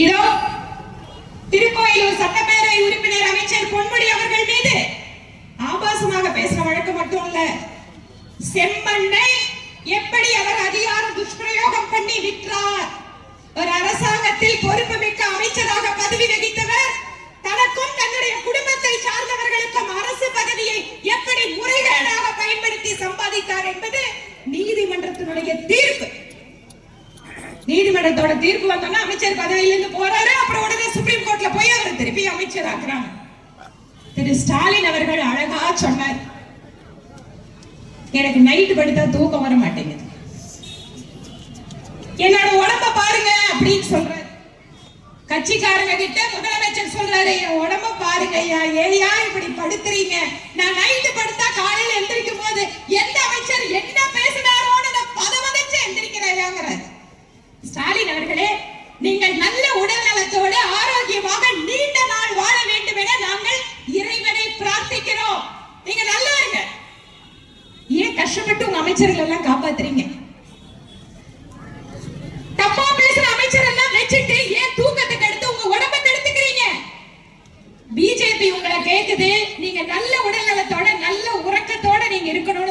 இதோ திருக்கோயிலூர் சட்டப்பேரவை உறுப்பினர் அமைச்சர் பொன்முடி அவர்கள் மீது ஆபாசமாக பேசுற வழக்கு மட்டும் இல்ல, செம்மண்ணை எப்படி அவர் அதிகார துஷ்பிரயோகம் பண்ணி விற்றார். ஒரு அரசாங்கத்தில் பொறுப்பு மிக்க அமைச்சராக பதவி வகித்தவர் தனக்கும் தன்னுடைய குடும்பத்தை சார்ந்தவர்களுக்கும் அரசு பதவியை எப்படி முறைகேடாக பயன்படுத்தி சம்பாதித்தார் என்பது நீதிமன்றத்தினுடைய தீர்ப்பு. நீதிமன்றத்தோட தீர்ப்பு வந்தோம்னா அமைச்சர் பதவியிலிருந்து போறாரு, அப்புறம் உடனே சுப்ரீம் கோர்ட்ல போய் அவர் திருப்பி அமைச்சர் ஆக்குறாங்க. திரு ஸ்டாலின் அவர்கள் அழகா சொன்னார், எனக்கு நைட்டு படுத்தா தூக்கம் வர மாட்டேங்குது, என்னோட உடம்ப பாருங்க அப்படின்னு சொல்றாரு. கட்சிக்காரங்க கிட்ட முதலமைச்சர் சொல்றாரு, என் உடம்ப பாருங்க ஐயா, ஏயா இப்படி படுத்துறீங்க, நான் நைட்டு படுத்தா காலையில எந்திரிக்கும் போது எந்த அமைச்சர் என்ன பேசினாரோன்னு நான் பதவதைச்சு எந்திரிக்கிறேங்கிறார். ஸ்டாலின் அவர்களே, நீங்கள் நல்ல உடல் நலத்தோடு ஆரோக்கியமாக நீண்ட நாள் வாழ வேண்டும் என நாங்கள் இறைவனை பிரார்த்திக்கிறோம். நீங்க நல்லா இருங்க. ஏன் கஷ்டப்பட்டு உங்க அமைச்சர்கள் எல்லாம் காப்பாத்துறீங்க? தப்பா பேசுற அமைச்சர் எல்லாம் வச்சுட்டு ஏன் தூக்கத்துக்கு எடுத்து உங்க உடம்பை கெடுத்துக்கிறீங்க? பிஜேபி உங்களை கேக்குது, நீங்க நல்ல உடல் நலத்தோட நல்ல உறக்கத்தோட நீங்க இருக்கணும்.